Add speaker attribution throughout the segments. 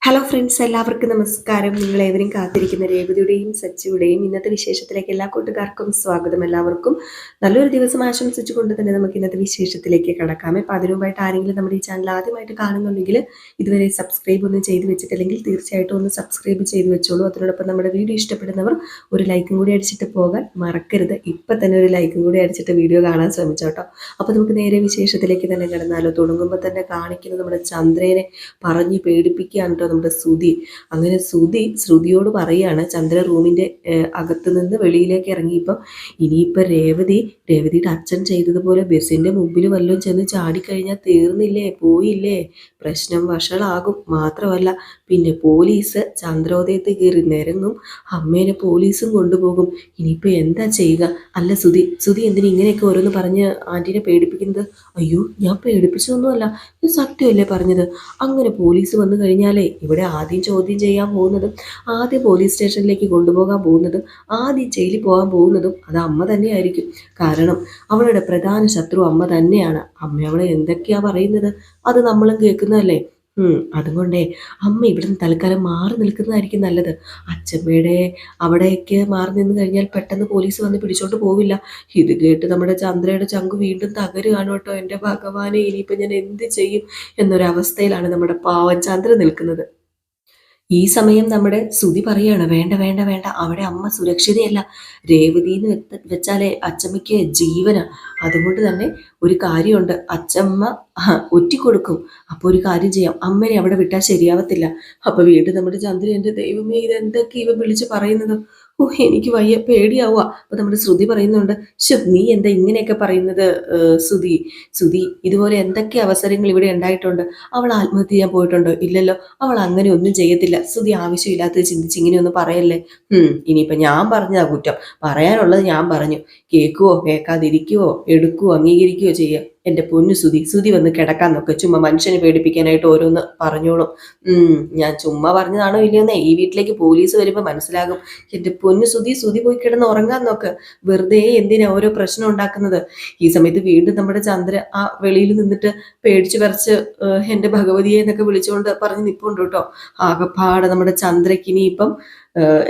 Speaker 1: Hello friends, എല്ലാവർക്കും നമസ്കാരം. നിങ്ങളേവരും കാത്തിരിക്കുന്ന രേവതിയുടെയും സച്ചിയുടെയും ഇന്നത്തെ വിശേഷത്തിലേക്ക് എല്ലാ കൂട്ടുകാർക്കും സ്വാഗതം. എല്ലാവർക്കും നല്ലൊരു ദിവസം ആശംസിച്ചുകൊണ്ട് തന്നെ നമുക്ക് ഇന്നത്തെ വിശേഷത്തിലേക്ക് കടക്കാം. അപ്പോൾ അതിനു മുമ്പായിട്ട് ആരെങ്കിലും നമ്മുടെ ഈ ചാനൽ ആദ്യമായിട്ട് കാണുന്നുണ്ടെങ്കിൽ ഇതുവരെ സബ്സ്ക്രൈബ് ഒന്നും ചെയ്ത് വെച്ചിട്ടില്ലെങ്കിൽ തീർച്ചയായിട്ടും ഒന്ന് സബ്സ്ക്രൈബ് ചെയ്ത് വെച്ചോളൂ. അതിനോടൊപ്പം നമ്മുടെ വീഡിയോ ഇഷ്ടപ്പെടുന്നവർ ഒരു ലൈക്കും കൂടി അടിച്ചിട്ട് പോകാൻ മറക്കരുത്. ഇപ്പം തന്നെ ഒരു ലൈക്കും കൂടി അടിച്ചിട്ട് വീഡിയോ കാണാൻ ശ്രമിച്ചോട്ടോ. അപ്പോൾ നമുക്ക് നേരെ വിശേഷത്തിലേക്ക് തന്നെ കിടന്നാലോ. തുടങ്ങുമ്പോൾ തന്നെ കാണിക്കുന്നത് നമ്മുടെ ചന്ദ്രനെ പറഞ്ഞ് പേടിപ്പിക്കുകയാണ് കേട്ടോ നമ്മുടെ ശ്രുതി. അങ്ങനെ ശ്രുതിയോട് പറയാണ്, ചന്ദ്ര റൂമിന്റെ അകത്ത് നിന്ന് വെളിയിലേക്ക് ഇറങ്ങിയപ്പം ഇനിയിപ്പോൾ രേവതിയുടെ അച്ഛൻ ചെയ്തതുപോലെ ബസ്സിന്റെ മുമ്പിൽ വല്ലതും ചെന്ന് ചാടിക്കഴിഞ്ഞാൽ തീർന്നില്ലേ, പോയില്ലേ, പ്രശ്നം വഷളാകും. മാത്രമല്ല പിന്നെ പോലീസ് ചന്ദ്രോദയത്തിൽ കയറി നിരങ്ങും, അമ്മേനെ പോലീസും കൊണ്ടുപോകും. ഇനിയിപ്പോൾ എന്താ ചെയ്യുക? അല്ല ശ്രുതി എന്തിനാ ഇങ്ങനെയൊക്കെ ഓരോന്ന് പറഞ്ഞ് ആന്റീനെ പേടിപ്പിക്കുന്നത്? അയ്യോ, ഞാൻ പേടിപ്പിച്ചതൊന്നുമല്ല, ഇത് സത്യമല്ലേ പറഞ്ഞത്. അങ്ങനെ പോലീസ് വന്നു കഴിഞ്ഞാലേ ഇവിടെ ആദ്യം ചോദ്യം ചെയ്യാൻ പോകുന്നതും, ആദ്യം പോലീസ് സ്റ്റേഷനിലേക്ക് കൊണ്ടുപോകാൻ പോകുന്നതും, ആദ്യം ജയിലിൽ പോകാൻ പോകുന്നതും അത് അമ്മ തന്നെയായിരിക്കും. കാരണം അവളുടെ പ്രധാന ശത്രു അമ്മ തന്നെയാണ്. അമ്മ അവളെ എന്തൊക്കെയാ പറയുന്നത് അത് നമ്മളും കേൾക്കുന്നതല്ലേ. അതുകൊണ്ടേ അമ്മ ഇവിടുന്ന് തൽക്കാലം മാറി നിൽക്കുന്നതായിരിക്കും നല്ലത്. അച്ഛമ്മയുടെ അവിടേക്ക് മാറി നിന്ന് കഴിഞ്ഞാൽ പെട്ടെന്ന് പോലീസ് വന്ന് പിടിച്ചോണ്ട് പോവില്ല. ഇത് കേട്ട് നമ്മുടെ ചന്ദ്രയുടെ ചങ്ക് വീണ്ടും തകരുകയാണ് കേട്ടോ. എൻ്റെ ഭഗവാനെ, ഇനിയിപ്പോൾ ഞാൻ എന്ത് ചെയ്യും എന്നൊരവസ്ഥയിലാണ് നമ്മുടെ പാവൻ ചന്ദ്ര നിൽക്കുന്നത്. ഈ സമയം നമ്മുടെ ശ്രുതി പറയാണ്, വേണ്ട വേണ്ട വേണ്ട, അവിടെ അമ്മ സുരക്ഷിതയല്ല. രേവതി എന്ന് വെച്ചാലേ അച്ചമ്മയ്ക്ക് ജീവനാ. അതുകൊണ്ട് തന്നെ ഒരു കാര്യമുണ്ട്, അച്ചമ്മ ഒറ്റിക്കൊടുക്കും. അപ്പോൾ ഒരു കാര്യം ചെയ്യാം, അമ്മനെ അവിടെ വിട്ടാൽ ശരിയാവത്തില്ല. അപ്പൊ വീണ്ടും നമ്മുടെ ചന്ദ്രൻ, എൻ്റെ ദൈവമേ, ഇതെന്തൊക്കെ ഇവ വിളിച്ച് പറയുന്നത്? ഓ, എനിക്ക് വയ്യ, പേടിയാവുക. അപ്പൊ നമ്മുടെ ശ്രുതി പറയുന്നുണ്ട്, നീ എന്താ ഇങ്ങനെയൊക്കെ പറയുന്നത് ശ്രുതി, ഇതുപോലെ എന്തൊക്കെ അവസരങ്ങൾ ഇവിടെ ഉണ്ടായിട്ടുണ്ട്. അവൾ ആത്മഹത്യ ചെയ്യാൻ പോയിട്ടുണ്ടോ? ഇല്ലല്ലോ. അവൾ അങ്ങനെ ഒന്നും ചെയ്യത്തില്ല. ശ്രുതി ആവശ്യമില്ലാത്തത് ചിന്തിച്ച് ഇങ്ങനെയൊന്നും പറയല്ലേ. ഇനിയിപ്പൊ ഞാൻ പറഞ്ഞതാ കുറ്റം. പറയാനുള്ളത് ഞാൻ പറഞ്ഞു. കേൾക്കുവോ കേൾക്കാതിരിക്കുവോ, എടുക്കുവോ അംഗീകരിക്കുകയോ ചെയ്യുക. എൻ്റെ പൊന്നു ശ്രുതി വന്ന് കിടക്കാൻ നോക്ക്. ചുമ്മാ മനുഷ്യനെ പേടിപ്പിക്കാനായിട്ട് ഓരോന്ന് പറഞ്ഞോളും. ഞാൻ ചുമ്മാ പറഞ്ഞതാണോ ഇല്ലയോന്നേ ഈ വീട്ടിലേക്ക് പോലീസ് വരുമ്പോൾ മനസ്സിലാകും. എൻ്റെ പൊന്നു ശ്രുതി പോയി കിടന്ന് ഉറങ്ങാൻ നോക്ക്. വെറുതെ എന്തിനാ ഓരോ പ്രശ്നം ഉണ്ടാക്കുന്നത്? ഈ സമയത്ത് വീണ്ടും നമ്മുടെ ചന്ദ്ര ആ വെളിയിൽ നിന്നിട്ട് പേടിച്ചു പറിച്ച് എൻ്റെ ഭഗവതിയെ എന്നൊക്കെ വിളിച്ചുകൊണ്ട് പറഞ്ഞ് നിൽപ്പുണ്ട് കേട്ടോ. ആകപ്പാടെ നമ്മുടെ ചന്ദ്രയ്ക്ക് ഇനിയിപ്പം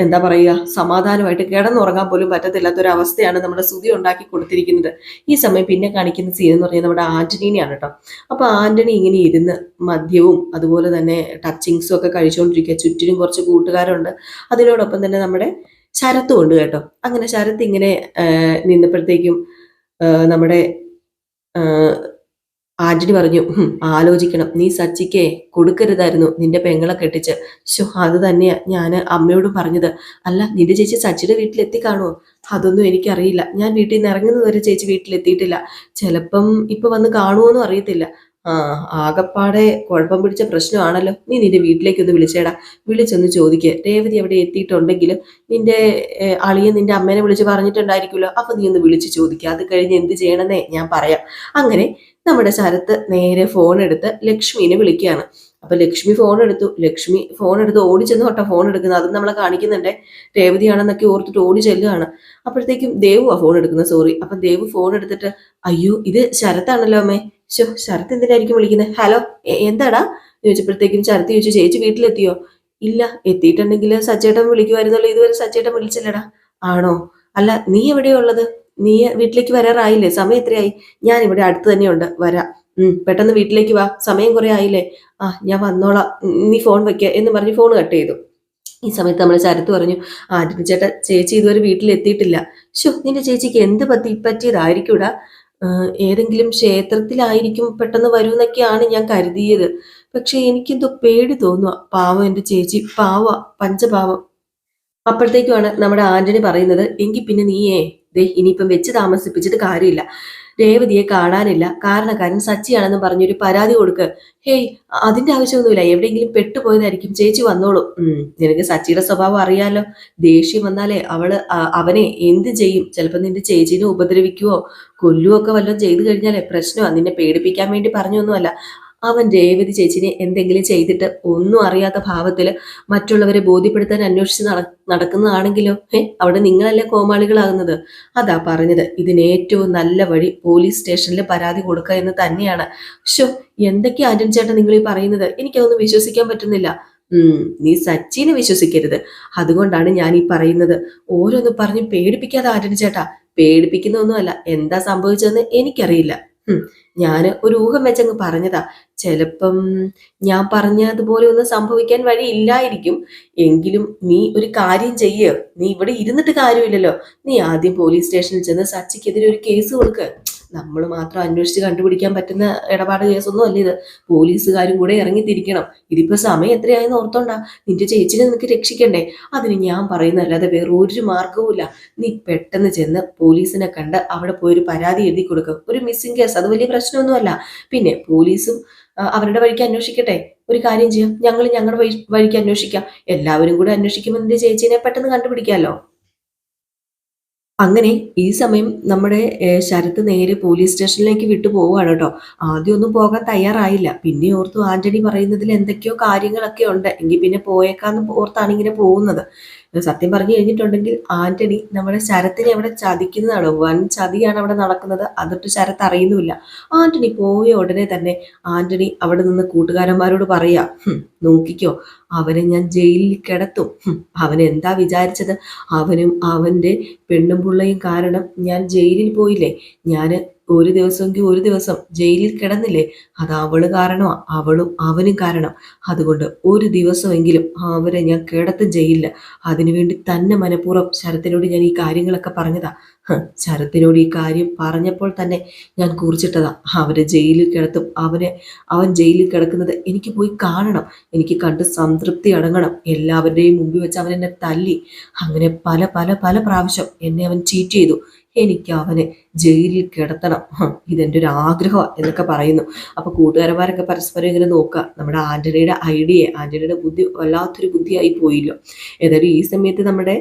Speaker 1: എന്താ പറയുക, സമാധാനമായിട്ട് കിടന്നുറങ്ങാൻ പോലും പറ്റത്തില്ലാത്തൊരവസ്ഥയാണ് നമ്മുടെ ശ്രുതി ഉണ്ടാക്കി കൊടുത്തിരിക്കുന്നത്. ഈ സമയം പിന്നെ കാണിക്കുന്ന സീൻ എന്ന് പറഞ്ഞാൽ നമ്മുടെ ആന്റണീനെയാണ് കേട്ടോ. അപ്പൊ ആന്റണി ഇങ്ങനെ ഇരുന്ന് മദ്യവും അതുപോലെ തന്നെ ടച്ചിങ്സും ഒക്കെ കഴിച്ചുകൊണ്ടിരിക്കുക. ചുറ്റിനും കുറച്ച് കൂട്ടുകാരുണ്ട്. അതിനോടൊപ്പം തന്നെ നമ്മുടെ ശരത്തും ഉണ്ട് കേട്ടോ. അങ്ങനെ ശരത്ത് ഇങ്ങനെ നിന്നപ്പോഴത്തേക്കും നമ്മുടെ ആന്റണി പറഞ്ഞു, ആലോചിക്കണം, നീ സച്ചിക്ക് കൊടുക്കരുതായിരുന്നു നിന്റെ പെങ്ങളെ കെട്ടിച്ച്. അത് തന്നെയാ ഞാൻ അമ്മയോടും പറഞ്ഞത്. അല്ല, നിന്റെ ചേച്ചി സച്ചിയുടെ വീട്ടിലെത്തി കാണുമോ? അതൊന്നും എനിക്കറിയില്ല. ഞാൻ വീട്ടിൽ നിന്ന് ഇറങ്ങുന്നത് വരെ ചേച്ചി വീട്ടിലെത്തിയിട്ടില്ല. ചിലപ്പം ഇപ്പൊ വന്ന് കാണുമോന്നും അറിയത്തില്ല. ആകപ്പാടെ കുഴപ്പം പിടിച്ച പ്രശ്നമാണല്ലോ. നീ നിന്റെ വീട്ടിലേക്കൊന്ന് വിളിച്ചേടാ. വിളിച്ചൊന്ന് ചോദിക്ക്, രേവതി എവിടെ എത്തിയിട്ടുണ്ടെങ്കിൽ നിന്റെ അളിയൻ നിന്റെ അമ്മേനെ വിളിച്ച് പറഞ്ഞിട്ടുണ്ടായിരിക്കുമല്ലോ. അപ്പൊ നീ ഒന്ന് വിളിച്ച് ചോദിക്കുക. അത് കഴിഞ്ഞ് എന്ത് ചെയ്യണമെന്നേ ഞാൻ പറയാം. അങ്ങനെ നമ്മുടെ ശരത്ത് നേരെ ഫോൺ എടുത്ത് ലക്ഷ്മിനെ വിളിക്കുകയാണ്. അപ്പൊ ലക്ഷ്മി ഫോൺ എടുത്ത് ഓടി ചെന്ന് തൊട്ടാ ഫോൺ എടുക്കുന്നത്. അതും നമ്മളെ കാണിക്കുന്നുണ്ടേ. രേവതിയാണെന്നൊക്കെ ഓർത്തിട്ട് ഓടി ചെല്ലുകയാണ്. അപ്പോഴത്തേക്കും ദേവു ആ ഫോൺ എടുക്കുന്നത്. സോറി. അപ്പൊ ദേവു ഫോൺ എടുത്തിട്ട്, അയ്യോ, ഇത് ശരത്താണല്ലോ അമ്മേ. ശരത്ത് എന്തിനായിരിക്കും വിളിക്കുന്നത്? ഹലോ, എന്താടാ ചോദിച്ചപ്പോഴത്തേക്കും ശരത്ത് ചോദിച്ചു, ചേച്ചി വീട്ടിലെത്തിയോ? ഇല്ല, എത്തിയിട്ടുണ്ടെങ്കിൽ സച്ചേട്ടൻ വിളിക്കുമായിരുന്നല്ലോ. ഇതുവരെ സച്ചേട്ടൻ വിളിച്ചില്ലടാ. ആണോ? അല്ല, നീ എവിടെയാ ഉള്ളത്? നീ വീട്ടിലേക്ക് വരാറായില്ലേ? സമയം എത്രയായി? ഞാൻ ഇവിടെ അടുത്ത് തന്നെയുണ്ട്, വരാം. പെട്ടെന്ന് വീട്ടിലേക്ക് വാ, സമയം കുറെ ആയില്ലേ. ഞാൻ വന്നോളാം, നീ ഫോൺ വെക്ക എന്ന് പറഞ്ഞ് ഫോൺ കട്ട് ചെയ്തു. ഈ സമയത്ത് നമ്മൾ ശരത്ത് പറഞ്ഞു, ആന്റണി ചേട്ടാ, ചേച്ചി ഇതുവരെ വീട്ടിലെത്തിയിട്ടില്ല. നിന്റെ ചേച്ചിക്ക് എന്ത് പറ്റിയതായിരിക്കൂടാ? ഏതെങ്കിലും ക്ഷേത്രത്തിലായിരിക്കും, പെട്ടെന്ന് വരുമെന്നൊക്കെയാണ് ഞാൻ കരുതിയത്. പക്ഷെ എനിക്കെന്തോ പേടി തോന്നുക. പാവം എൻ്റെ ചേച്ചി, പഞ്ചപാവം. അപ്പോഴത്തേക്കുമാണ് നമ്മുടെ ആന്റണി പറയുന്നത്, എങ്കിൽ പിന്നെ നീയേ ഇനിയിപ്പം വെച്ച് താമസിപ്പിച്ചിട്ട് കാര്യമില്ല. രേവതിയെ കാണാനില്ല, കാരണക്കാരൻ സച്ചിയാണെന്ന് പറഞ്ഞൊരു പരാതി കൊടുക്ക്. ഹേയ്, അതിന്റെ ആവശ്യമൊന്നുമില്ല. എവിടെയെങ്കിലും പെട്ടുപോയതായിരിക്കും. ചേച്ചി വന്നോളൂ. നിനക്ക് സച്ചിയുടെ സ്വഭാവം അറിയാലോ. ദേഷ്യം വന്നാലേ അവനെ എന്ത് ചെയ്യും? ചിലപ്പോൾ നിന്റെ ചേച്ചീനെ ഉപദ്രവിക്കുവോ കൊല്ലുവോ ഒക്കെ വല്ലതും ചെയ്തു കഴിഞ്ഞാലേ പ്രശ്നമാണ്. നിന്നെ പേടിപ്പിക്കാൻ വേണ്ടി പറഞ്ഞൊന്നുമല്ല. അവൻ രേവതി ചേച്ചിനെ എന്തെങ്കിലും ചെയ്തിട്ട് ഒന്നും അറിയാത്ത ഭാവത്തില് മറ്റുള്ളവരെ ബോധ്യപ്പെടുത്താൻ അന്വേഷിച്ച് നടക്കുന്നതാണെങ്കിലോ അവിടെ നിങ്ങളല്ലേ കോമാളികളാകുന്നത്. അതാ പറഞ്ഞത്, ഇതിന് ഏറ്റവും നല്ല വഴി പോലീസ് സ്റ്റേഷനിൽ പരാതി കൊടുക്കുക എന്ന് തന്നെയാണ്. എന്തൊക്കെയാ ആന്റണി ചേട്ടൻ നിങ്ങൾ ഈ പറയുന്നത്? എനിക്കതൊന്നും വിശ്വസിക്കാൻ പറ്റുന്നില്ല. നീ സച്ചിനെ വിശ്വസിക്കരുത്. അതുകൊണ്ടാണ് ഞാൻ ഈ പറയുന്നത്. ഓരോന്ന് പറഞ്ഞ് പേടിപ്പിക്കാതെ ആന്റണി ചേട്ടാ. പേടിപ്പിക്കുന്നൊന്നുമല്ല. എന്താ സംഭവിച്ചതെന്ന് എനിക്കറിയില്ല. ഞാൻ ഒരു ഊഹം വെച്ചങ്ങ് പറഞ്ഞതാ. ചിലപ്പം ഞാൻ പറഞ്ഞതുപോലെ ഒന്നും സംഭവിക്കാൻ വഴി ഇല്ലായിരിക്കും. എങ്കിലും നീ ഒരു കാര്യം ചെയ്യ്. നീ ഇവിടെ ഇരുന്നിട്ട് കാര്യമില്ലല്ലോ. നീ ആദ്യം പോലീസ് സ്റ്റേഷനിൽ ചെന്ന് സച്ചിക്കെതിരെ ഒരു കേസ് കൊടുക്ക്. നമ്മൾ മാത്രം അന്വേഷിച്ച് കണ്ടുപിടിക്കാൻ പറ്റുന്ന ഇടപാട് കേസൊന്നും അല്ല ഇത്. പോലീസുകാരും കൂടെ ഇറങ്ങിത്തിരിക്കണം. ഇതിപ്പോ സമയം എത്രയായെന്ന് ഓർത്തോണ്ടാ. നിന്റെ ചേച്ചിനെ നിനക്ക് രക്ഷിക്കണ്ടേ? അതിന് ഞാൻ പറയുന്നതല്ലാതെ വേറെ ഒരു മാർഗവുമില്ല. നീ പെട്ടെന്ന് ചെന്ന് പോലീസിനെ കണ്ട് അവിടെ പോയൊരു പരാതി എഴുതി കൊടുക്കും. ഒരു മിസ്സിംഗ് കേസ്, അത് വലിയ പ്രശ്നമൊന്നുമല്ല. പിന്നെ പോലീസും അവരുടെ വഴിക്ക് അന്വേഷിക്കട്ടെ. ഒരു കാര്യം ചെയ്യാം, ഞങ്ങൾ ഞങ്ങളുടെ വഴിക്ക് അന്വേഷിക്കാം. എല്ലാവരും കൂടെ അന്വേഷിക്കുമ്പോൾ നിന്റെ ചേച്ചീനെ പെട്ടെന്ന് കണ്ടുപിടിക്കാമല്ലോ. അങ്ങനെ ഈ സമയം നമ്മുടെ ശരത്ത് നേരെ പോലീസ് സ്റ്റേഷനിലേക്ക് വിട്ടു പോവുകയാണ് കേട്ടോ. ആദ്യം ഒന്നും പോകാൻ തയ്യാറായില്ല. പിന്നെ ഓർത്തു ആന്റണി പറയുന്നതിൽ എന്തൊക്കെയോ കാര്യങ്ങളൊക്കെ ഉണ്ട്, എങ്കിൽ പിന്നെ പോയേക്കാന്ന് ഓർത്താണ് ഇങ്ങനെ പോകുന്നത്. സത്യം പറഞ്ഞു കഴിഞ്ഞിട്ടുണ്ടെങ്കിൽ ആന്റണി നമ്മുടെ ശരത്തിനെ അവിടെ ചതിക്കുന്നതാണ്. വൻ ചതിയാണ് അവിടെ നടക്കുന്നത്. അതിട്ട് ശരത്ത് അറിയുന്നുമില്ല. ആന്റണി പോയ ഉടനെ തന്നെ ആന്റണി അവിടെ നിന്ന് കൂട്ടുകാരന്മാരോട് പറയാ, നോക്കിക്കോ, അവനെ ഞാൻ ജയിലിൽ കിടത്തും. അവൻ എന്താ വിചാരിച്ചത്? അവനും അവന്റെ പെണ്ണും പുള്ളയും കാരണം ഞാൻ ജയിലിൽ പോയില്ലേ? ഞാൻ ഒരു ദിവസമെങ്കിൽ ഒരു ദിവസം ജയിലിൽ കിടന്നില്ലേ? അത് അവള് കാരണമാ, അവളും അവനും കാരണം. അതുകൊണ്ട് ഒരു ദിവസമെങ്കിലും അവരെ ഞാൻ കിടത്തും ജയിലില്ല. അതിനുവേണ്ടി തന്നെ മനഃപൂർവ്വം ശരത്തിനോട് ഞാൻ ഈ കാര്യങ്ങളൊക്കെ പറഞ്ഞതാ. ശരത്തിനോട് ഈ കാര്യം പറഞ്ഞപ്പോൾ തന്നെ ഞാൻ കുറിച്ചിട്ടതാ, അവരെ ജയിലിൽ കിടത്തും. അവൻ ജയിലിൽ കിടക്കുന്നത് എനിക്ക് പോയി കാണണം. എനിക്ക് കണ്ട് സംതൃപ്തി അടങ്ങണം. എല്ലാവരുടെയും മുമ്പിൽ വെച്ച് അവൻ എന്നെ തല്ലി. അങ്ങനെ പല പല പല പ്രാവശ്യം എന്നെ അവൻ ചീറ്റ് ചെയ്തു. എനിക്ക് അവനെ ജയിലിൽ കിടത്തണം. ഇതെന്റെ ഒരു ആഗ്രഹമാണ് എന്നൊക്കെ പറയുന്നു. അപ്പൊ കൂട്ടുകാരന്മാരൊക്കെ പരസ്പരം ഇങ്ങനെ നോക്കുക. നമ്മുടെ ആന്റണിയുടെ ബുദ്ധി വല്ലാത്തൊരു ബുദ്ധിയായി പോയില്ലോ. ഏതായാലും ഈ സമയത്ത് നമ്മുടെ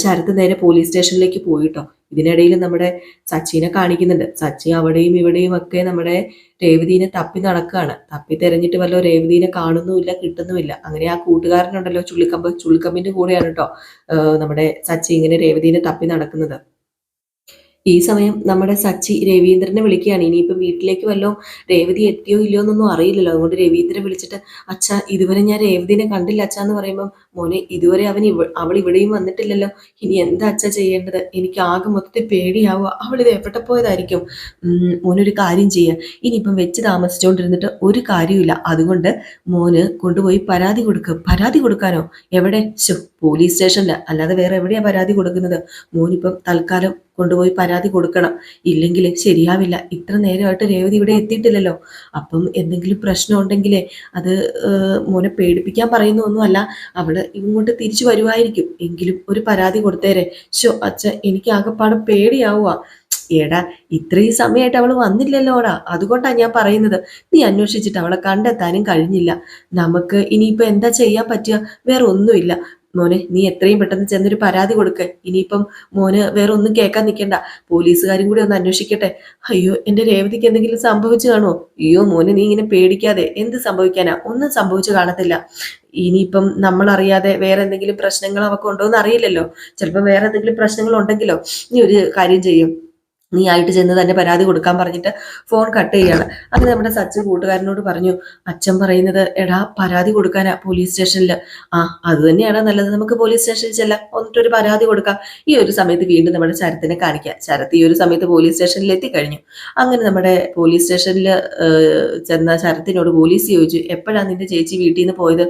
Speaker 1: ശരത്ത് നേരെ പോലീസ് സ്റ്റേഷനിലേക്ക് പോയിട്ടോ. ഇതിനിടയിൽ നമ്മുടെ സച്ചിനെ കാണിക്കുന്നുണ്ട്. സച്ചി അവിടെയും ഇവിടെയും ഒക്കെ നമ്മുടെ രേവതീനെ തപ്പി നടക്കുകയാണ്. തപ്പി തെരഞ്ഞിട്ട് വല്ലോ രേവതീനെ കാണുന്നുമില്ല, കിട്ടുന്നുമില്ല. അങ്ങനെ ആ കൂട്ടുകാരനുണ്ടല്ലോ ചുള്ളിക്കമ്പിന്റെ കൂടെയാണ് കേട്ടോ നമ്മുടെ സച്ചി ഇങ്ങനെ രേവതീനെ തപ്പി നടക്കുന്നത്. ഈ സമയം നമ്മുടെ സച്ചി രവീന്ദ്രനെ വിളിക്കുകയാണ്. ഇനിയിപ്പം വീട്ടിലേക്ക് വല്ലോ രേവതി എത്തിയോ ഇല്ലയോ എന്നൊന്നും അറിയില്ലല്ലോ. അതുകൊണ്ട് രവീന്ദ്രനെ വിളിച്ചിട്ട്, അച്ഛ, ഇതുവരെ ഞാൻ രേവതിനെ കണ്ടില്ല അച്ഛ എന്ന് പറയുമ്പം, മോനെ, ഇതുവരെ അവൾ ഇവിടെയും വന്നിട്ടില്ലല്ലോ. ഇനി എന്താ അച്ഛ ചെയ്യേണ്ടത്? എനിക്ക് ആകെ മൊത്തത്തിൽ പേടിയാവുക. അവൾ ഇത് എവിടെ പോയതായിരിക്കും? മോനൊരു കാര്യം ചെയ്യുക. ഇനിയിപ്പം വെച്ച് താമസിച്ചുകൊണ്ടിരുന്നിട്ട് ഒരു കാര്യമില്ല. അതുകൊണ്ട് മോന് കൊണ്ടുപോയി പരാതി കൊടുക്കുക. പരാതി കൊടുക്കാനോ? എവിടെ? പോലീസ് സ്റ്റേഷനിൽ, അല്ലാതെ വേറെ എവിടെയാ പരാതി കൊടുക്കുന്നത്? മോനിപ്പം തൽക്കാലം കൊണ്ടുപോയി പരാതി കൊടുക്കണം. ഇല്ലെങ്കിൽ ശരിയാവില്ല. ഇത്ര നേരമായിട്ട് രേവതി ഇവിടെ എത്തിയിട്ടില്ലല്ലോ. അപ്പം എന്തെങ്കിലും പ്രശ്നം ഉണ്ടെങ്കിലേ അത് മോനെ പേടിപ്പിക്കാൻ പറയുന്നൊന്നുമല്ല. അവള് ഇങ്ങോട്ട് തിരിച്ചു വരുമായിരിക്കും. എങ്കിലും ഒരു പരാതി കൊടുത്തേരെ. അച്ഛ, എനിക്ക് ആകെപ്പാടെ പേടിയാവുക. എടാ, ഇത്രയും സമയമായിട്ട് അവൾ വന്നില്ലല്ലോടാ. അതുകൊണ്ടാണ് ഞാൻ പറയുന്നത്. നീ അന്വേഷിച്ചിട്ട് അവളെ കണ്ടെത്താനും കഴിഞ്ഞില്ല. നമുക്ക് ഇനിയിപ്പോ എന്താ ചെയ്യാൻ പറ്റുക? വേറെ ഒന്നുമില്ല. മോനെ, നീ എത്രയും പെട്ടെന്ന് ചെന്നൊരു പരാതി കൊടുക്ക. ഇനിയിപ്പം മോന് വേറെ ഒന്നും കേൾക്കാൻ നിൽക്കണ്ട. പോലീസുകാരും കൂടി ഒന്ന് അന്വേഷിക്കട്ടെ. അയ്യോ, എന്റെ രേവതിക്ക് എന്തെങ്കിലും സംഭവിച്ചു കാണോ? അയ്യോ മോനെ, നീ ഇങ്ങനെ പേടിക്കാതെ. എന്ത് സംഭവിക്കാനാ? ഒന്നും സംഭവിച്ചു കാണത്തില്ല. ഇനിയിപ്പം നമ്മൾ അറിയാതെ വേറെ എന്തെങ്കിലും പ്രശ്നങ്ങൾ അവർക്ക് ഉണ്ടോ എന്ന് അറിയില്ലല്ലോ. ചിലപ്പോൾ വേറെ എന്തെങ്കിലും പ്രശ്നങ്ങൾ ഉണ്ടെങ്കിലോ. നീ ഒരു കാര്യം ചെയ്യും, നീ ആയിട്ട് ചെന്ന് തന്നെ പരാതി കൊടുക്കാൻ പറഞ്ഞിട്ട് ഫോൺ കട്ട് ചെയ്യാണ്. അത് നമ്മുടെ സച്ചിൻ കൂട്ടുകാരനോട് പറഞ്ഞു, അച്ഛൻ പറയുന്നത്, എടാ, പരാതി കൊടുക്കാനാ പോലീസ് സ്റ്റേഷനിൽ. അത് തന്നെയാണ് നല്ലത്. നമുക്ക് പോലീസ് സ്റ്റേഷനിൽ ചെല്ലാം, എന്നിട്ടൊരു പരാതി കൊടുക്കാം. ഈ ഒരു സമയത്ത് വീണ്ടും നമ്മുടെ ശരത്തിനെ കാണിക്കാം. ശരത്ത് ഈ ഒരു സമയത്ത് പോലീസ് സ്റ്റേഷനിൽ എത്തിക്കഴിഞ്ഞു. അങ്ങനെ നമ്മുടെ പോലീസ് സ്റ്റേഷനിൽ ചെന്ന ശരത്തിനോട് പോലീസ് ചോദിച്ചു, എപ്പോഴാണ് നിന്റെ ചേച്ചി വീട്ടിൽ നിന്ന് പോയത്?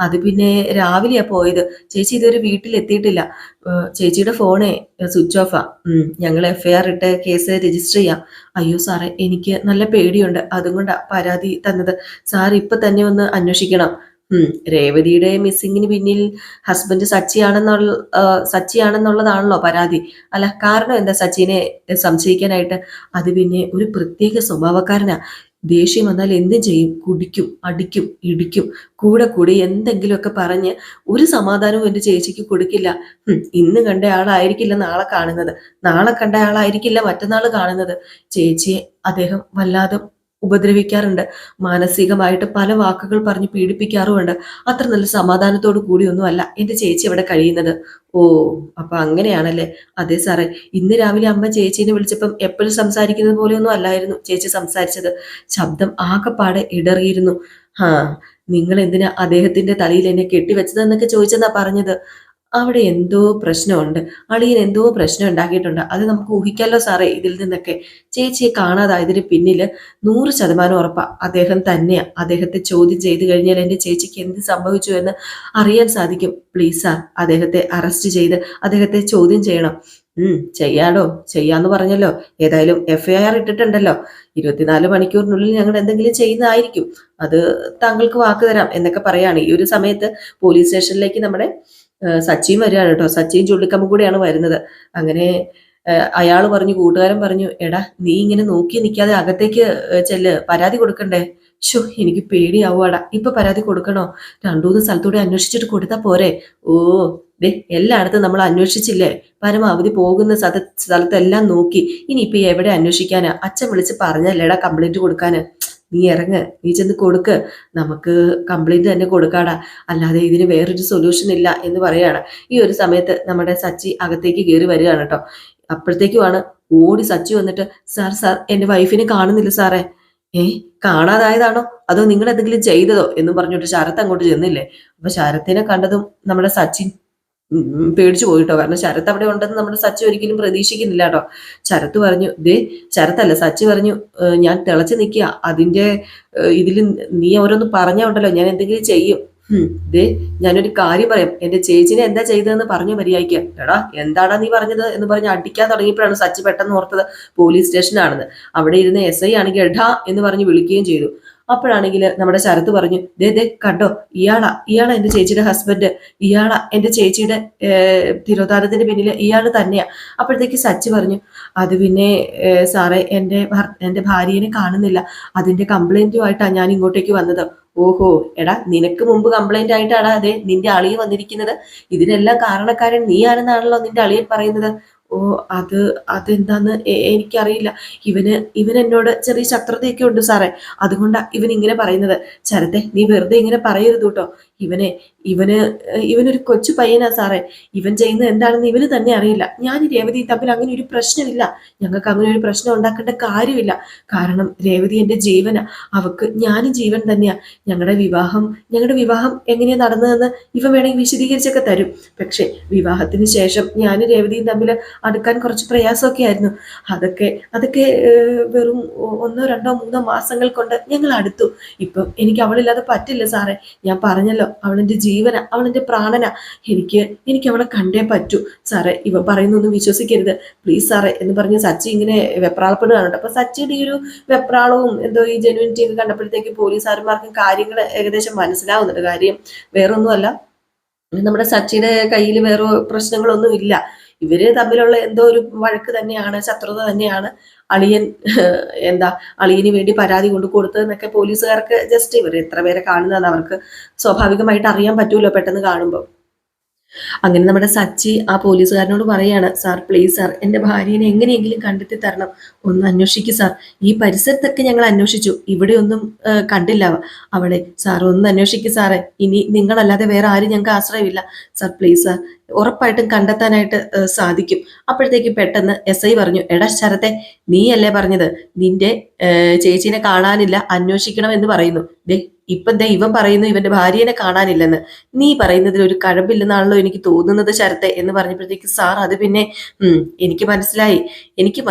Speaker 1: അത് പിന്നെ രാവിലെയാ പോയത്. ചേച്ചി ഇതുവരെ വീട്ടിലെത്തിയിട്ടില്ല. ചേച്ചിയുടെ ഫോണേ സ്വിച്ച് ഓഫാ. ഞങ്ങൾ FIR ഇട്ട് കേസ് രജിസ്റ്റർ ചെയ്യാം. അയ്യോ സാറേ, എനിക്ക് നല്ല പേടിയുണ്ട്. അതുകൊണ്ടാ പരാതി തന്നത്. സാർ ഇപ്പൊ തന്നെ ഒന്ന് അന്വേഷിക്കണം. രേവതിയുടെ മിസ്സിങ്ങിന് പിന്നിൽ ഹസ്ബൻഡ് സച്ചിയാണെന്നുള്ളതാണല്ലോ പരാതി. അല്ല, കാരണം എന്താ സച്ചിനെ സംശയിക്കാനായിട്ട്? അത് പിന്നെ ഒരു പ്രത്യേക സ്വഭാവക്കാരനാ. ദേഷ്യം വന്നാൽ എന്തും ചെയ്യും. കുടിക്കും, അടിക്കും, ഇടിക്കും. കൂടെ എന്തെങ്കിലുമൊക്കെ പറഞ്ഞ് ഒരു സമാധാനവും എന്റെ ചേച്ചിക്ക് കൊടുക്കില്ല. ഇന്ന് കണ്ട ആളായിരിക്കില്ല നാളെ കാണുന്നത്. നാളെ കണ്ട ആളായിരിക്കില്ല മറ്റന്നാൾ കാണുന്നത്. ചേച്ചിയെ അദ്ദേഹം വല്ലാതെ ഉപദ്രവിക്കാറുണ്ട്. മാനസികമായിട്ട് പല വാക്കുകൾ പറഞ്ഞ് പീഡിപ്പിക്കാറുമുണ്ട്. അത്ര നല്ല സമാധാനത്തോടു കൂടിയൊന്നും അല്ല എന്റെ ചേച്ചി അവിടെ കഴിയുന്നത്. ഓ, അപ്പൊ അങ്ങനെയാണല്ലേ? അതെ സാറേ, ഇന്ന് രാവിലെ അമ്മ ചേച്ചീനെ വിളിച്ചപ്പം എപ്പോഴും സംസാരിക്കുന്നത് പോലെയൊന്നും അല്ലായിരുന്നു ചേച്ചി സംസാരിച്ചത്. ശബ്ദം ആകെപ്പാടെ ഇടറിയിരുന്നു. നിങ്ങൾ എന്തിനാ അദ്ദേഹത്തിന്റെ തലയിൽ എന്നെ കെട്ടിവെച്ചതെന്നൊക്കെ ചോദിച്ചെന്നാ പറഞ്ഞത്. അവിടെ എന്തോ പ്രശ്നമുണ്ട്, അളിയൻ എന്തോ പ്രശ്നം ഉണ്ടാക്കിയിട്ടുണ്ട്. അത് നമുക്ക് ഊഹിക്കാമല്ലോ സാറേ ഇതിൽ നിന്നൊക്കെ. ചേച്ചിയെ കാണാതായതിന് പിന്നില് 100% ഉറപ്പാ അദ്ദേഹം തന്നെയാ. അദ്ദേഹത്തെ ചോദ്യം ചെയ്തു കഴിഞ്ഞാൽ എൻ്റെ ചേച്ചിക്ക് എന്ത് സംഭവിച്ചു എന്ന് അറിയാൻ സാധിക്കും. പ്ലീസ് സാർ, അദ്ദേഹത്തെ അറസ്റ്റ് ചെയ്ത് അദ്ദേഹത്തെ ചോദ്യം ചെയ്യണം. ചെയ്യാടോ, ചെയ്യാന്ന് പറഞ്ഞല്ലോ. ഏതായാലും FIR ഇട്ടിട്ടുണ്ടല്ലോ. 24 മണിക്കൂറിനുള്ളിൽ ഞങ്ങൾ എന്തെങ്കിലും ചെയ്യുന്നതായിരിക്കും. അത് താങ്കൾക്ക് വാക്ക് തരാം എന്നൊക്കെ പറയാണ്. ഈ ഒരു സമയത്ത് പോലീസ് സ്റ്റേഷനിലേക്ക് നമ്മുടെ സച്ചിൻ വരികയാണ് കേട്ടോ. സച്ചിൻ ചുള്ളിക്കമ്പും കൂടെയാണ് വരുന്നത്. അങ്ങനെ അയാൾ പറഞ്ഞു, കൂട്ടുകാരൻ പറഞ്ഞു, എടാ നീ ഇങ്ങനെ നോക്കി നിൽക്കാതെ അകത്തേക്ക് ചെല്ല്, പരാതി കൊടുക്കണ്ടേ? എനിക്ക് പേടിയാവുവാടാ. ഇപ്പൊ പരാതി കൊടുക്കണോ? 2-3 സ്ഥലത്തൂടെ അന്വേഷിച്ചിട്ട് കൊടുത്താ പോരെ? ഓ ദേ, എല്ലായിടത്തും നമ്മൾ അന്വേഷിച്ചില്ലേ? പരമാവധി പോകുന്ന സ്ഥലത്തെല്ലാം നോക്കി. ഇനിയിപ്പൊ എവിടെ അന്വേഷിക്കാനാ? അച്ഛൻ വിളിച്ച് പറഞ്ഞല്ലേടാ കംപ്ലൈന്റ് കൊടുക്കാന്. നീ ഇറങ്ങ്, നീ ചെന്ന് കൊടുക്ക്. നമുക്ക് കംപ്ലൈന്റ് തന്നെ കൊടുക്കാടാ, അല്ലാതെ ഇതിന് വേറൊരു സൊല്യൂഷൻ ഇല്ല എന്ന് പറയാണ്. ഈ ഒരു സമയത്ത് നമ്മുടെ സച്ചി അകത്തേക്ക് കയറി വരികയാണ് കേട്ടോ. അപ്പോഴത്തേക്കുമാണ് ഓടി സച്ചി വന്നിട്ട്, സാർ സാർ, എന്റെ വൈഫിനെ കാണുന്നില്ല സാറേ. കാണാതായതാണോ അതോ നിങ്ങൾ എന്തെങ്കിലും ചെയ്തതോ എന്നും പറഞ്ഞിട്ട് ശരത്ത് അങ്ങോട്ട് ചെന്നില്ലേ. അപ്പൊ ശരത്തിനെ കണ്ടതും നമ്മുടെ സച്ചിൻ പേടിച്ചു പോയിട്ടോ. കാരണം ശരത്ത് അവിടെ ഉണ്ടെന്ന് നമ്മുടെ സച്ചി ഒരിക്കലും പ്രതീക്ഷിക്കുന്നില്ല കേട്ടോ. ശരത്ത് പറഞ്ഞു, ശരത്തല്ല സച്ചി പറഞ്ഞു, ഞാൻ തിളച്ചു നിൽക്കുക, അതിന്റെ ഇതിൽ നീ ഓരോന്ന് പറഞ്ഞുണ്ടല്ലോ, ഞാൻ എന്തെങ്കിലും ചെയ്യും. ഞാനൊരു കാര്യം പറയാം, എന്റെ ചേച്ചിനെ എന്താ ചെയ്തതെന്ന് പറഞ്ഞു മര്യാദയ്ക്ക്. എടാ എന്താടാ നീ പറഞ്ഞത് എന്ന് പറഞ്ഞ് അടിക്കാൻ തുടങ്ങിയപ്പോഴാണ് സച്ചി പെട്ടെന്ന് ഓർത്തത് പോലീസ് സ്റ്റേഷനാണെന്ന്. അവിടെ ഇരുന്ന് SI ആണെങ്കിൽ എടാ എന്ന് പറഞ്ഞ് വിളിക്കുകയും ചെയ്തു. അപ്പോഴാണെങ്കിൽ നമ്മുടെ ശരത്ത് പറഞ്ഞു, കണ്ടോ, ഇയാളാ എന്റെ ചേച്ചിയുടെ ഹസ്ബൻഡ്, ഇയാളാ എന്റെ ചേച്ചിയുടെ തിരോധാനത്തിന് പിന്നില് ഇയാള് തന്നെയാ. അപ്പോഴത്തേക്ക് സച്ചി പറഞ്ഞു, അത് പിന്നെ സാറേ, എന്റെ ഭാര്യനെ കാണുന്നില്ല, അതിന്റെ കംപ്ലൈന്റുമായിട്ടാണ് ഞാൻ ഇങ്ങോട്ടേക്ക് വന്നത്. ഓഹോ, എടാ നിനക്ക് മുമ്പ് കംപ്ലൈന്റ് ആയിട്ടാണ് അതെ നിന്റെ അളിയൻ വന്നിരിക്കുന്നത്. ഇതിനെല്ലാം കാരണക്കാരൻ നീയാണെന്നാണല്ലോ നിന്റെ അളിയൻ പറയുന്നത്. ഓ, അതെന്താന്ന് എനിക്കറിയില്ല. ഇവൻ എന്നോട് ചെറിയ ശത്രുതയൊക്കെ ഉണ്ട് സാറേ, അതുകൊണ്ടാ ഇവൻ ഇങ്ങനെ പറയുന്നത്. ശരത്തെ, നീ വെറുതെ ഇങ്ങനെ പറയരുത് കേട്ടോ. ഇവനൊരു കൊച്ചു പയ്യനാ സാറേ. ഇവൻ ചെയ്യുന്നത് എന്താണെന്ന് ഇവന് തന്നെ അറിയില്ല. ഞാൻ രേവതി തമ്മിൽ അങ്ങനെ ഒരു പ്രശ്നമില്ല. ഞങ്ങൾക്ക് അങ്ങനെ ഒരു പ്രശ്നം ഉണ്ടാക്കേണ്ട കാര്യമില്ല. കാരണം രേവതി എന്റെ ജീവനാ, അവക്ക് ഞാനും ജീവൻ തന്നെയാ. ഞങ്ങളുടെ വിവാഹം എങ്ങനെയാ നടന്നതെന്ന് ഇവൻ വേണമെങ്കിൽ വിശദീകരിച്ചൊക്കെ തരും. പക്ഷെ വിവാഹത്തിന് ശേഷം ഞാനും രേവതിയും തമ്മിൽ അടുക്കാൻ കുറച്ച് പ്രയാസമൊക്കെ ആയിരുന്നു. അതൊക്കെ വെറും 1-2-3 മാസങ്ങൾ കൊണ്ട് ഞങ്ങൾ അടുത്തു. ഇപ്പം എനിക്ക് അവളില്ലാതെ പറ്റില്ല സാറേ. ഞാൻ പറഞ്ഞല്ലോ, അവളെന്റെ ജീവനാ, അവളെന്റെ പ്രാണനാ. എനിക്ക് അവളെ കണ്ടേ പറ്റൂ സാറേ. ഇവ പറയുന്നൊന്നും വിശ്വസിക്കരുത് പ്ലീസ് സാറേ എന്ന് പറഞ്ഞ് സച്ചി ഇങ്ങനെ വെപ്രാളപ്പെടുകയാണ്. അപ്പൊ സച്ചിയുടെ ഈ ഒരു വെപ്രാളവും എന്തോ ഈ ജെനുവിനിറ്റി ഒക്കെ കണ്ടപ്പോഴത്തേക്ക് പോലീസുകാരന്മാർക്കും കാര്യങ്ങൾ ഏകദേശം മനസ്സിലാവുന്നുണ്ട്. കാര്യം വേറൊന്നുമല്ല, നമ്മുടെ സച്ചിയുടെ കയ്യിൽ വേറെ പ്രശ്നങ്ങളൊന്നും ഇല്ല. ഇവര് തമ്മിലുള്ള എന്തോ ഒരു വഴക്ക് തന്നെയാണ്, ശത്രുത തന്നെയാണ്. അളിയന് വേണ്ടി പരാതി കൊണ്ട് കൊടുത്തതെന്നൊക്കെ പോലീസുകാർക്ക് ജസ്റ്റ് ഇവർ എത്ര പേരെ കാണുന്നതെന്ന് അവർക്ക് സ്വാഭാവികമായിട്ട് അറിയാൻ പറ്റൂലോ പെട്ടെന്ന് കാണുമ്പോൾ. അങ്ങനെ നമ്മുടെ സച്ചി ആ പോലീസുകാരനോട് പറയാണ്, സാർ പ്ലീസ് സാർ, എൻ്റെ ഭാര്യനെ എങ്ങനെയെങ്കിലും കണ്ടെത്തി തരണം, ഒന്ന് അന്വേഷിക്കും സാർ. ഈ പരിസരത്തൊക്കെ ഞങ്ങൾ അന്വേഷിച്ചു, ഇവിടെ ഒന്നും കണ്ടില്ല അവളെ. സാർ ഒന്ന് അന്വേഷിക്കും സാറേ. ഇനി നിങ്ങളല്ലാതെ വേറെ ആരും ഞങ്ങൾക്ക് ആശ്രയമില്ല സാർ. പ്ലീസ് സാർ, ഉറപ്പായിട്ടും കണ്ടെത്താനായിട്ട് സാധിക്കും. അപ്പോഴത്തേക്ക് പെട്ടെന്ന് SI പറഞ്ഞു, എടാ ശരത്തെ, നീയല്ലേ പറഞ്ഞത് നിന്റെ ചേച്ചീനെ കാണാനില്ല, അന്വേഷിക്കണം എന്ന് പറയുന്നു. ഇപ്പം ഇവൻ പറയുന്നു ഇവന്റെ ഭാര്യനെ കാണാനില്ലെന്ന്. നീ പറയുന്നതിൽ ഒരു കഴമ്പില്ലെന്നാണല്ലോ എനിക്ക് തോന്നുന്നത് ശരത്തെ എന്ന് പറഞ്ഞപ്പോഴത്തേക്ക് സാർ, അത് പിന്നെ എനിക്ക്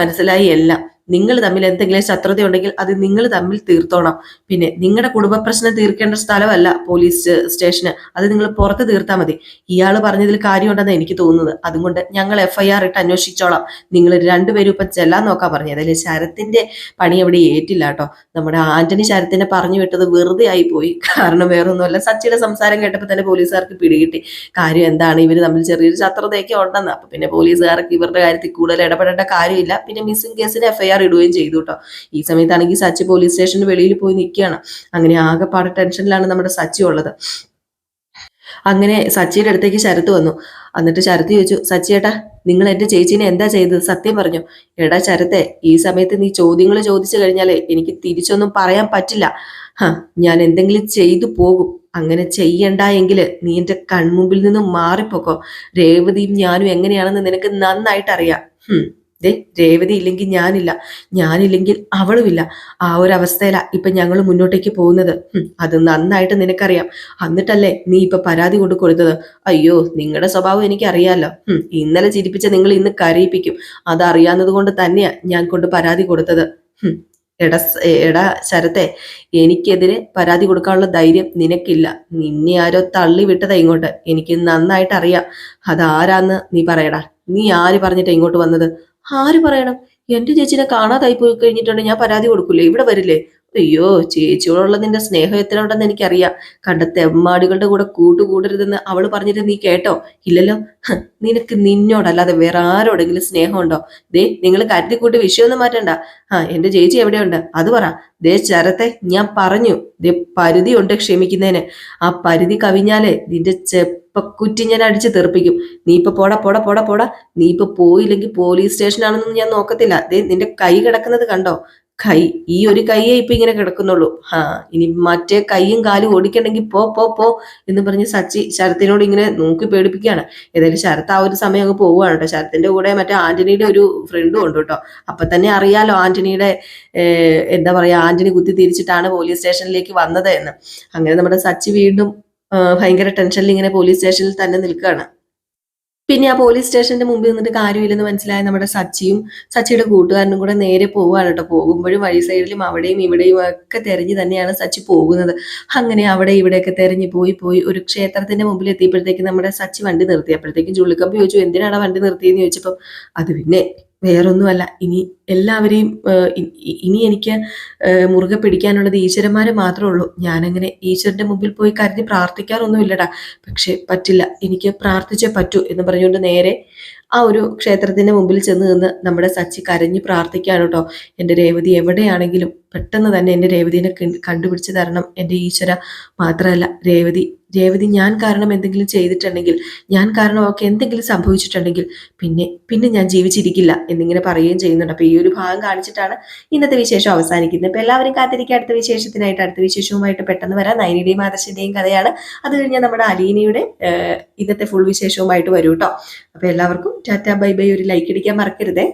Speaker 1: മനസ്സിലായി എല്ലാം. നിങ്ങൾ തമ്മിൽ എന്തെങ്കിലും ശത്രുത ഉണ്ടെങ്കിൽ അത് നിങ്ങൾ തമ്മിൽ തീർത്തോണം. പിന്നെ നിങ്ങളുടെ കുടുംബ പ്രശ്നം തീർക്കേണ്ട സ്ഥലമല്ല പോലീസ് സ്റ്റേഷന്, അത് നിങ്ങൾ പുറത്ത് തീർത്താൽ മതി. ഇയാൾ പറഞ്ഞതിൽ കാര്യമുണ്ടെന്ന് എനിക്ക് തോന്നുന്നത്. അതുകൊണ്ട് ഞങ്ങൾ FIR ഇട്ട് അന്വേഷിച്ചോളാം. നിങ്ങൾ രണ്ടുപേരും ഇപ്പം ചെല്ലാൻ നോക്കാൻ പറഞ്ഞു. അതിൽ ശരത്തിന്റെ പണി അവിടെ ഏറ്റില്ല കേട്ടോ. നമ്മുടെ ആന്റണി ശരത്തിനെ പറഞ്ഞു വിട്ടത് വെറുതെ ആയി പോയി. കാരണം വേറൊന്നുമല്ല, സച്ചിയുടെ സംസാരം കേട്ടപ്പോൾ തന്നെ പോലീസുകാർക്ക് പിടികിട്ടി കാര്യം എന്താണ്, ഇവര് തമ്മിൽ ചെറിയൊരു ശത്രുതയൊക്കെ ഉണ്ടെന്ന്. അപ്പൊ പിന്നെ പോലീസുകാർക്ക് ഇവരുടെ കാര്യത്തിൽ കൂടുതൽ ഇടപെടേണ്ട കാര്യമില്ല. പിന്നെ മിസ്സിംഗ് കേസിന് FIR ഇടുകയും ചെയ്തു കേട്ടോ. ഈ സമയത്താണെങ്കിൽ സച്ചി പോലീസ് സ്റ്റേഷന് വെളിയിൽ പോയി നിൽക്കുകയാണ്. അങ്ങനെ ആകെപ്പാട് ടെൻഷനിലാണ് നമ്മുടെ സച്ചി ഉള്ളത്. അങ്ങനെ സച്ചിയുടെ അടുത്തേക്ക് ശരത്ത് വന്നു. എന്നിട്ട് ശരത്ത് ചോദിച്ചു, സച്ചിയേട്ടാ, നിങ്ങൾ എന്റെ ചേച്ചീനെ എന്താ ചെയ്തത്, സത്യം പറഞ്ഞു. എടാ ശരത്തെ, ഈ സമയത്ത് നീ ചോദ്യങ്ങൾ ചോദിച്ചു കഴിഞ്ഞാലേ എനിക്ക് തിരിച്ചൊന്നും പറയാൻ പറ്റില്ല. ഞാൻ എന്തെങ്കിലും ചെയ്തു പോകും. അങ്ങനെ ചെയ്യണ്ട എങ്കിൽ നീ എന്റെ കൺമുമ്പിൽ നിന്നും മാറിപ്പോക്കോ. രേവതിയും ഞാനും എങ്ങനെയാണെന്ന് നിനക്ക് നന്നായിട്ട് അറിയാം. ദേ രേവതി ഇല്ലെങ്കിൽ ഞാനില്ല, ഞാനില്ലെങ്കിൽ അവളുമില്ല. ആ ഒരു അവസ്ഥയിലാ ഇപ്പൊ ഞങ്ങൾ മുന്നോട്ടേക്ക് പോകുന്നത്. അത് നന്നായിട്ട് നിനക്കറിയാം. എന്നിട്ടല്ലേ നീ ഇപ്പൊ പരാതി കൊണ്ട് കൊടുത്തത്. അയ്യോ, നിങ്ങളുടെ സ്വഭാവം എനിക്കറിയാലോ. ഇന്നലെ ചിരിപ്പിച്ച നിങ്ങൾ ഇന്ന് കരയിപ്പിക്കും. അതറിയാവുന്നത് കൊണ്ട് തന്നെയാ ഞാൻ കൊണ്ട് പരാതി കൊടുത്തത്. ഹും, എടാ എടാ ശരത്തെ, എനിക്കെതിരെ പരാതി കൊടുക്കാനുള്ള ധൈര്യം നിനക്കില്ല. നിന്നെ ആരോ തള്ളി വിട്ടതാ ഇങ്ങോട്ട്. എനിക്ക് നന്നായിട്ട് അറിയാം അതാരാന്ന്. നീ പറയടാ, നീ ആര് പറഞ്ഞിട്ടാ ഇങ്ങോട്ട് വന്നത്? ആര് പറയണം? എന്റെ ചേച്ചിനെ കാണാതായി പോയി കഴിഞ്ഞിട്ടുണ്ടെങ്കിൽ ഞാൻ പരാതി കൊടുക്കൂലേ? ഇവിടെ വരില്ലേ? അയ്യോ, ചേച്ചിയോടുള്ള നിന്റെ സ്നേഹം എത്ര ഉണ്ടെന്ന് എനിക്കറിയാം. കണ്ട തെമ്മാടികളുടെ കൂടെ കൂട്ടുകൂടരുതെന്ന് അവള് പറഞ്ഞിട്ട് നീ കേട്ടോ? ഇല്ലല്ലോ. നിനക്ക് നിന്നോടല്ലാതെ വേറെ ആരോടെങ്കിലും സ്നേഹമുണ്ടോ? ദേ, നിങ്ങൾ കരുതിക്കൂട്ടി വിഷയമൊന്നും മാറ്റണ്ട. എന്റെ ചേച്ചി എവിടെയുണ്ട് അത് പറ. ദേ ശരത്തെ, ഞാൻ പറഞ്ഞു, ദേ പരിധിയുണ്ട് ക്ഷമിക്കുന്നതിന്. ആ പരിധി കവിഞ്ഞാലേ നിന്റെ ചെപ്പക്കുറ്റി ഞാൻ അടിച്ച് തെറിപ്പിക്കും. നീ ഇപ്പൊ പോടാ പോടാ പോടാ പോടാ. നീ ഇപ്പൊ പോയില്ലെങ്കിൽ പോലീസ് സ്റ്റേഷനാണെന്നൊന്നും ഞാൻ നോക്കത്തില്ല. ദേ നിന്റെ കൈ കിടക്കുന്നത് കണ്ടോ? കൈ, ഈ ഒരു കൈയേ ഇപ്പൊ ഇങ്ങനെ കിടക്കുന്നുള്ളൂ. ഇനി മറ്റേ കൈയും കാലും ഓടിക്കണമെങ്കിൽ പോ പോ പോ എന്ന് പറഞ്ഞ് സച്ചി ശരത്തിനോട് ഇങ്ങനെ നോക്കി പേടിപ്പിക്കുകയാണ്. ഏതായാലും ശരത്ത് ആ ഒരു സമയം അങ്ങ് പോവുകയാണ് കേട്ടോ. ശരത്തിന്റെ കൂടെ മറ്റേ ആന്റണിയുടെ ഒരു ഫ്രണ്ടും ഉണ്ട് കേട്ടോ. അപ്പൊ തന്നെ അറിയാലോ ആന്റണിയുടെ എന്താ പറയാ, ആന്റണി കുത്തി തിരിച്ചിട്ടാണ് പോലീസ് സ്റ്റേഷനിലേക്ക് വന്നത് എന്ന്. അങ്ങനെ നമ്മുടെ സച്ചി വീണ്ടും ഭയങ്കര ടെൻഷനിൽ ഇങ്ങനെ പോലീസ് സ്റ്റേഷനിൽ തന്നെ നിൽക്കുകയാണ്. പിന്നെ ആ പോലീസ് സ്റ്റേഷന്റെ മുമ്പിൽ നിന്നിട്ട് കാര്യമില്ലെന്ന് മനസ്സിലായ നമ്മുടെ സച്ചിയും സച്ചിയുടെ കൂട്ടുകാരനും കൂടെ നേരെ പോവുകയാണ് കേട്ടോ. പോകുമ്പോഴും വഴി സൈഡിലും അവിടെയും ഇവിടെയും ഒക്കെ തെരഞ്ഞു തന്നെയാണ് സച്ചി പോകുന്നത്. അങ്ങനെ അവിടെ ഇവിടെയൊക്കെ തെരഞ്ഞു പോയി പോയി ഒരു ക്ഷേത്രത്തിന്റെ മുമ്പിൽ എത്തിയപ്പോഴത്തേക്ക് നമ്മുടെ സച്ചി വണ്ടി നിർത്തി. അപ്പോഴത്തേക്കും ചുള്ളിക്കമ്പി ചോദിച്ചു, എന്തിനാണ് വണ്ടി നിർത്തിയെന്ന് ചോദിച്ചപ്പോൾ അത് പിന്നെ വേറൊന്നുമല്ല, ഇനി എല്ലാവരെയും ഇനി എനിക്ക് മുറുകെ പിടിക്കാനുള്ളത് ഈശ്വരന്മാരെ മാത്രമേ ഉള്ളൂ. ഞാനങ്ങനെ ഈശ്വരന്റെ മുമ്പിൽ പോയി കരുതി പ്രാർത്ഥിക്കാറൊന്നുമില്ലടാ. പക്ഷെ പറ്റില്ല, എനിക്ക് പ്രാർത്ഥിച്ചേ പറ്റൂ എന്ന് പറഞ്ഞുകൊണ്ട് നേരെ ആ ഒരു ക്ഷേത്രത്തിന്റെ മുമ്പിൽ ചെന്ന് നിന്ന് നമ്മുടെ സച്ചി കരഞ്ഞു പ്രാർത്ഥിക്കാണ് കേട്ടോ. എൻ്റെ രേവതി എവിടെയാണെങ്കിലും പെട്ടെന്ന് തന്നെ എൻ്റെ രേവതിനെ കണ്ടുപിടിച്ച് തരണം എൻ്റെ ഈശ്വര. മാത്രമല്ല രേവതി ഞാൻ കാരണം എന്തെങ്കിലും ചെയ്തിട്ടുണ്ടെങ്കിൽ, ഞാൻ കാരണം അവൾക്ക് എന്തെങ്കിലും സംഭവിച്ചിട്ടുണ്ടെങ്കിൽ പിന്നെ ഞാൻ ജീവിച്ചിരിക്കില്ല എന്നിങ്ങനെ പറയുകയും ചെയ്യുന്നുണ്ട്. അപ്പൊ ഈ ഒരു ഭാഗം കാണിച്ചിട്ടാണ് ഇന്നത്തെ വിശേഷം അവസാനിക്കുന്നത്. അപ്പൊ എല്ലാവരും കാത്തിരിക്കുക അടുത്ത വിശേഷത്തിനായിട്ട്. അടുത്ത വിശേഷവുമായിട്ട് പെട്ടെന്ന് വരാം. നയനിയുടെയും ആദർശിന്റെയും കഥയാണ്. അത് കഴിഞ്ഞാൽ നമ്മുടെ അലീനയുടെ ഇന്നത്തെ ഫുൾ വിശേഷവുമായിട്ട് വരും കേട്ടോ. അപ്പൊ എല്ലാവർക്കും ടാറ്റ ബൈ ബൈ. ഒരു ലൈക്ക് അടിക്കാൻ മറക്കരുതേ.